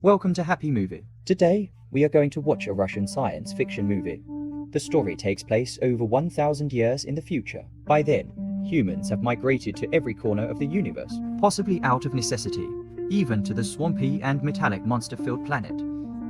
Welcome to Happy Movie. Today, we are going to watch a Russian science fiction movie. The story takes place over 1,000 years in the future. By then, humans have migrated to every corner of the universe, possibly out of necessity, even to the swampy and metallic monster-filled planet,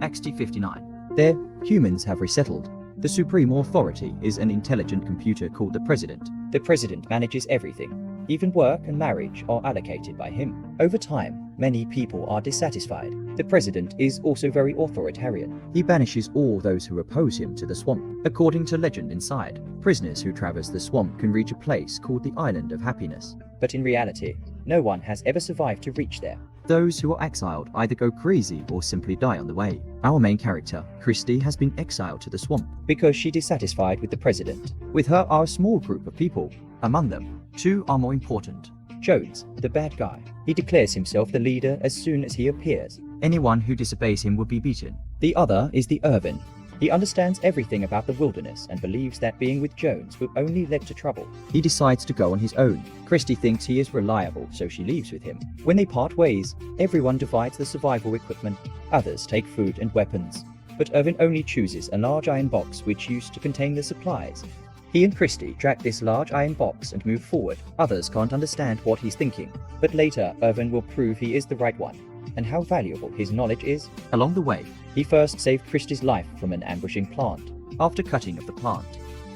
XT-59. There, humans have resettled. The supreme authority is an intelligent computer called the President. The President manages everything. Even work and marriage are allocated by him. Over time, many people are dissatisfied. The President is also very authoritarian. He banishes all those who oppose him to the swamp. According to legend inside, prisoners who traverse the swamp can reach a place called the Island of Happiness. But in reality, no one has ever survived to reach there. Those who are exiled either go crazy or simply die on the way. Our main character, Christy, has been exiled to the swamp because she's dissatisfied with the President. With her are a small group of people. Among them, two are more important. Jones, the bad guy. He declares himself the leader as soon as he appears. Anyone who disobeys him will be beaten. The other is the Irvin. He understands everything about the wilderness and believes that being with Jones will only lead to trouble. He decides to go on his own. Christy thinks he is reliable, so she leaves with him. When they part ways, everyone divides the survival equipment. Others take food and weapons. But Irvin only chooses a large iron box which used to contain the supplies. He and Christy track this large iron box and move forward. Others can't understand what he's thinking, but later Irvin will prove he is the right one, and how valuable his knowledge is. Along the way, he first saved Christy's life from an ambushing plant. After cutting of the plant,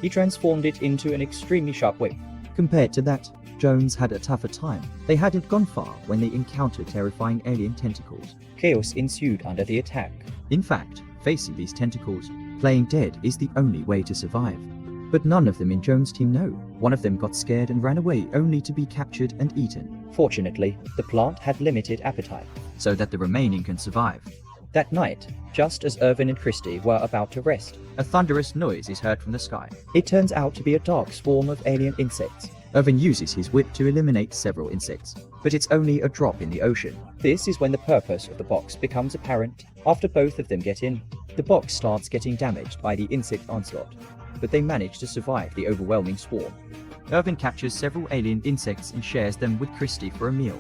he transformed it into an extremely sharp whip. Compared to that, Jones had a tougher time. They hadn't gone far when they encountered terrifying alien tentacles. Chaos ensued under the attack. In fact, facing these tentacles, playing dead is the only way to survive. But none of them in Jones' team know. One of them got scared and ran away only to be captured and eaten. Fortunately, the plant had limited appetite, so that the remaining can survive. That night, just as Irvin and Christy were about to rest, a thunderous noise is heard from the sky. It turns out to be a dark swarm of alien insects. Irvin uses his whip to eliminate several insects, but it's only a drop in the ocean. This is when the purpose of the box becomes apparent. After both of them get in, the box starts getting damaged by the insect onslaught, but they manage to survive the overwhelming swarm. Irvin captures several alien insects and shares them with Christy for a meal.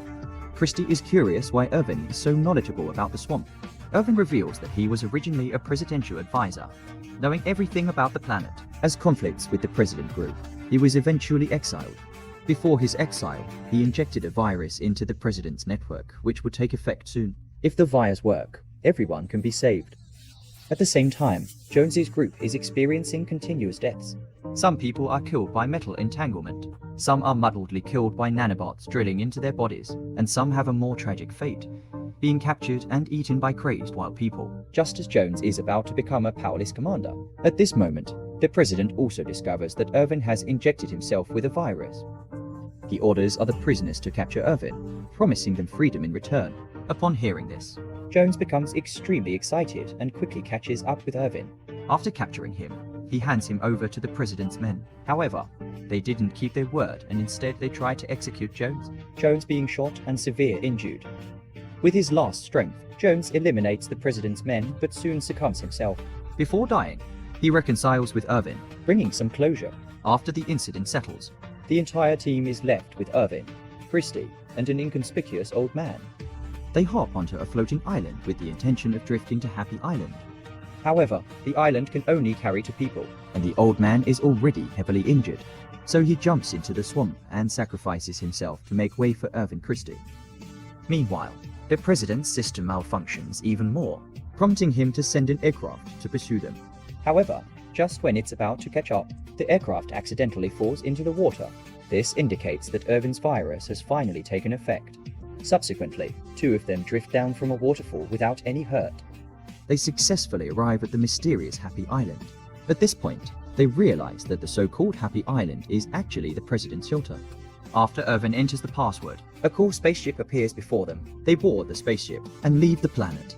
Christy is curious why Irvin is so knowledgeable about the swamp. Irvin reveals that he was originally a presidential advisor, knowing everything about the planet. As conflicts with the president grew, he was eventually exiled. Before his exile, he injected a virus into the president's network, which would take effect soon. If the virus works, everyone can be saved. At the same time, Jones's group is experiencing continuous deaths. Some people are killed by metal entanglement, some are muddledly killed by nanobots drilling into their bodies, and some have a more tragic fate, being captured and eaten by crazed wild people, just as Jones is about to become a powerless commander. At this moment, the president also discovers that Irvin has injected himself with a virus. He orders other prisoners to capture Irvin, promising them freedom in return. Upon hearing this, Jones becomes extremely excited and quickly catches up with Irvin. After capturing him, he hands him over to the president's men. However, they didn't keep their word and instead they tried to execute Jones. Jones being shot and severe injured. With his last strength, Jones eliminates the president's men but soon succumbs himself. Before dying, he reconciles with Irvin, bringing some closure. After the incident settles, the entire team is left with Irvin, Christy, and an inconspicuous old man. They hop onto a floating island with the intention of drifting to Happy Island. However, the island can only carry 2 people, and the old man is already heavily injured, so he jumps into the swamp and sacrifices himself to make way for Irvin Christie. Meanwhile, the president's system malfunctions even more, prompting him to send an aircraft to pursue them. However, just when it's about to catch up, the aircraft accidentally falls into the water. This indicates that Irvin's virus has finally taken effect. Subsequently, 2 of them drift down from a waterfall without any hurt. They successfully arrive at the mysterious Happy Island. At this point, they realize that the so-called Happy Island is actually the president's shelter. After Irvin enters the password, a cool spaceship appears before them. They board the spaceship and leave the planet.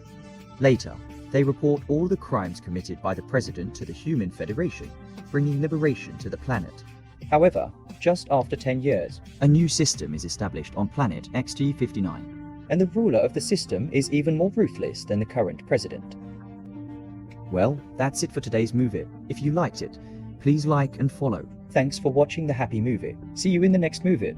Later, they report all the crimes committed by the president to the Human Federation, bringing liberation to the planet. However, just after 10 years, a new system is established on planet XT-59, and the ruler of the system is even more ruthless than the current president. Well, that's it for today's movie. If you liked it, please like and follow. Thanks for watching the Happy Movie. See you in the next movie.